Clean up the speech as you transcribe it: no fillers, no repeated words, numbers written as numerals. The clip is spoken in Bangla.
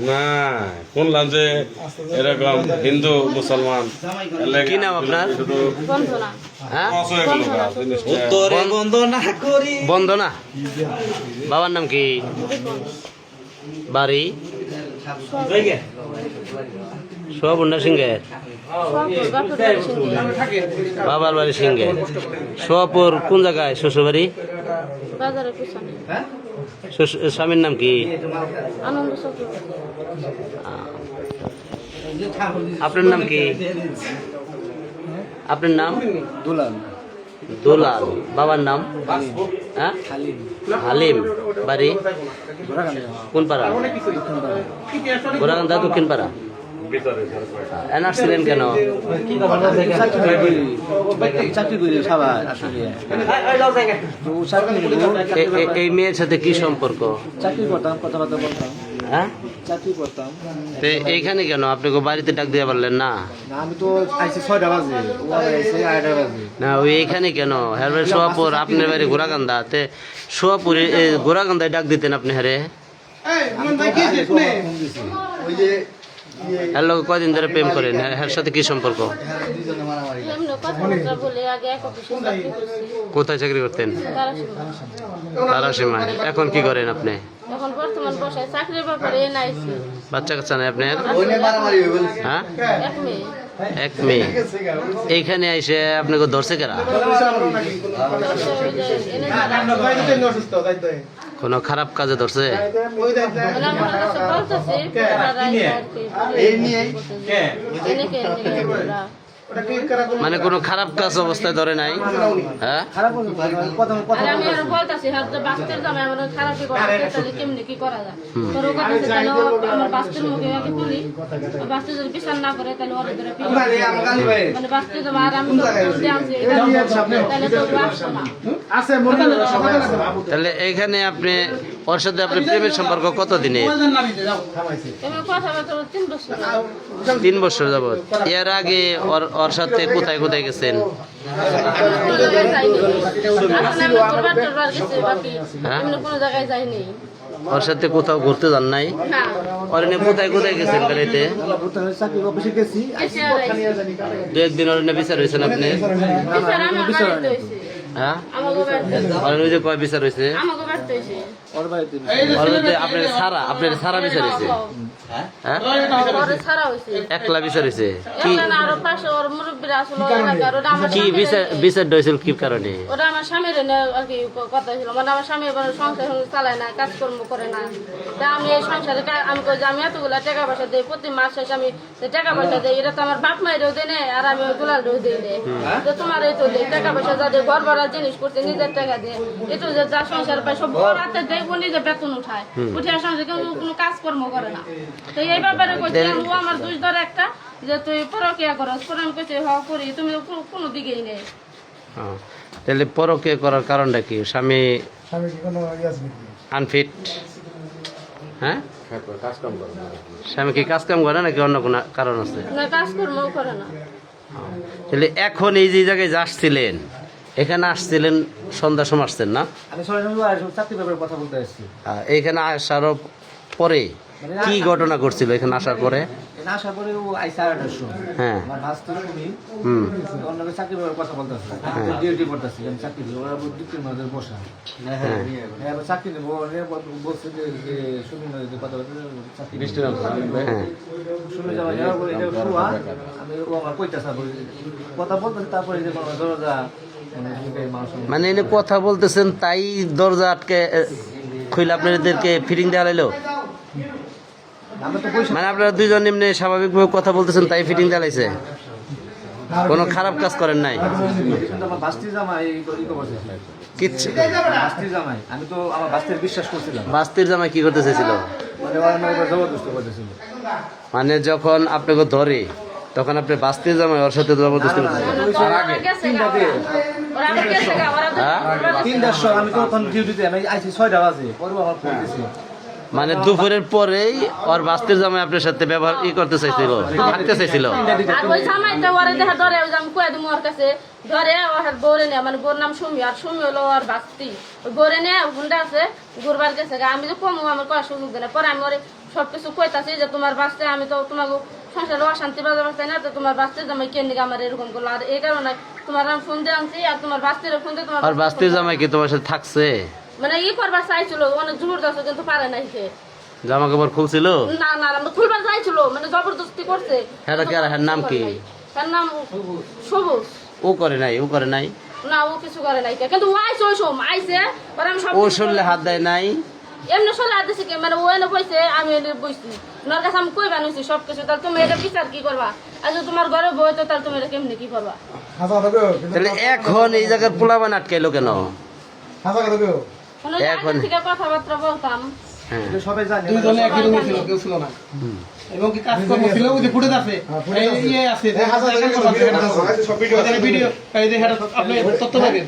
না শুনলাম যে এরকম হিন্দু মুসলমান কি নাম আপনার? হ্যাঁ? বন্দনা। বাবার নাম কি? বাড়ি সোয়াবুন্ডা সিংহের। বাবার বাড়ি সিংহের। সোয়াপুর কোন জায়গায় শ্বশুর বাড়ি? স্বামীর নাম কি? আপনার নাম কি? আপনার নাম? দুলাল। দুলাল। বাবার নাম? হ্যাঁ, হালিম। বাড়ি কোন পাড়া? গোরাকান্দা দক্ষিণ পাড়া। আসছিলেন কেন? এই মেয়ের সাথে কি সম্পর্ক? চাকরি করতাম, কথাবার্তা বলতাম। হ্যাঁ, চাকরি করতাম। এইখানে কেন? আপনি বাড়িতে ডাক দিয়ে পারলেন না? আমি তো আইসি 6টা বাজে, ও আইসি 8টা বাজে। না, ওই এইখানে কেন? হ্যাঁ, সোয়াপুর। আপনার বাড়ি গোরাকান্দা, তে সোয়াপুরে গোরাকান্দায় ডাক দিতেন আপনি? হ্যাঁ, হ্যাঁ। লোক কয়দিন ধরে প্রেম করেন? হ্যাঁ, সাথে কি সম্পর্ক? কোথায় চাকরি করতেন? তারাসীমায়। এখন কি করেন আপনি? বাচ্চা কাচ্চা নাই আপনার? হ্যাঁ, এক মেয়ে। এইখানে এসে আপনাকে ধরছে কারা? কোনো খারাপ কাজে ধরছে? মানে কোনো খারাপ কাজ অবস্থায় ধরে নাই? হ্যাঁ, তাহলে এইখানে আপনি ওর সাথে আপনি প্রেমের সম্পর্ক কতদিনে? 3 বছর যাবত। এর আগে ওর সাথে কোথায় কোথায় গেছেন? ওর সাথে কোথাও ঘুরতে যান নাই? ওর কোথায় কোথায় গেছেন গাড়িতে? 2-1 দিন ওর বিচার হয়েছেন আপনি? হ্যাঁ, কয় বিচার হয়েছে? আপনার সারা বিচার হয়েছে? হ্যাঁ, একলা বিচার হয়েছে? কি বিচারটা হয়েছিল কি কারণে? ওটা আমার স্বামীর আর কি কথা ছিল, মানে আমার স্বামী সংসার চালায় না, কাজকর্ম করে না। তা আমি এই সংসারে আমি আমি এতগুলা টাকা পয়সা দিই, প্রতি মাস শেষে আমি টাকা পয়সা দিই। এটা তো আমার বাপ মায়েরও দেয় না, আর আমি ওই গুলারও দিই না। তো তোমার এই তো দিই টাকা পয়সা যা দিয়ে, ঘর ভাড়া জিনিস করতে নিজের টাকা দিয়ে, একটু যে যা সংসার পায় সব রাতে দেয়, ও নিজে বেতন উঠায়, উঠে সংসার কেউ কোনো কাজকর্ম করে না। তো এই ব্যাপারে কইছিলাম, ও আমার দুই ধরে একটা যে তুই পরকিয়া করস, পরে আমি কইছি হ করি, তুমি কোনো দিকেই নেই। তাহলে পরকিয়া করার কারণটা কি? স্বামী আনফিট? হ্যাঁ, স্বামী কি কাজ কাম করে নাকি অন্য কোনো কারণ আছে? না, কাজকর্ম করে না। তাহলে এখন এই যে জায়গায় আসছিলেন, এখানে আসছিলেন সন্ধ্যার সময় আসছেন না? এইখানে আসার পরে কি ঘটনা ঘটছিল এখানে আসার পরে? হ্যাঁ, মানে এনে কথা বলতেছেন তাই দরজা আটকে খুলে আপনাদেরকে ফিটিং দেওয়া লাইলো? মানে আপনারা দুইজন এমনি স্বাভাবিকভাবে কথা বলতেছেন তাই ফিটিং দেওয়া লাইছে? কোনো খারাপ কাজ করেন নাই? কিচ্ছু। বাস্তির জামাই কি করতে চাইছিল? মানে যখন আপনাকে ধরে তখন আপনি বাস্তির জামাই ওর সাথে জবরদস্তি করতেছেন? মানে দুপুরের পরেই ওর বাস্তির জামাই আপনার সাথে ব্যবহার করতে চাইছিল, থাকতে চাইছিল। আর ওই জামাইটা ওরে দেখা ধরে ওই যে আমি কয়ে দিব ওর কাছে ধরে ওর বোরে নেয়, মানে বোর নাম সুমি, আর সুমি হলো ওর বাস্তি। ওই বোরে নেয় গুন্ডা আছে ঘুরবার গেছে, আমি যে কমু আমার করার সুযোগ দেয় না। পরে আমি ওরে সবকিছু কইতাছি যে তোমার বাস্তে আমি তো তোমাকে সংসারে অশান্তি বাজা বাঁচতে না, তো তোমার বাস্তির জামাই কেন দিকে আমার এরকম করলো। আর এই কারণে তোমার আমি ফোন দিয়ে আনছি, আর তোমার বাস্তির ফোন দিয়ে তোমার আর বাস্তির জামাই কি তোমার সাথে থাকছে? মানে করবার চাইছিল, অনেক জোর দাস কিন্তু পারে নাই সে। জামা কাপড় খুলছিল? না না আমরা খুলবার চাইছিল, মানে জবরদস্তি করছে। হ্যাঁ কি আর নাম কি? তার নাম সবুজ। ও করে নাই, ও করে নাই না ও কিছু করে নাই, কিন্তু ও আইছে ওই সময় আইছে, পরে আমি সব ও শুনলে হাত দেয় নাই? এমনি চলে আসতেছি কি, মানে ও এনে বইছে আমি এনে বইছি, ওনার কাছে আমি কই বানাইছি সবকিছু। তাহলে তুমি এটা বিচার কি করবা? আর যদি তোমার ঘরে বই তো তাহলে তুমি এটা কেমনি কি করবা? তাহলে এখন এই জায়গার পোলাবান আটকাইলো কেন? কোনো আগে থেকে কথাবার্তা বলতাম। হ্যাঁ সবাই জানে দুইজনে একই রুমে ছিল, কেউ ছিল না। এবং কি কাজকর্ম ছিল, ওই যে ফুটেজ আছে, এই ইয়ে আছে, যে ভিডিও, এই যে আপনি তথ্য পাবেন।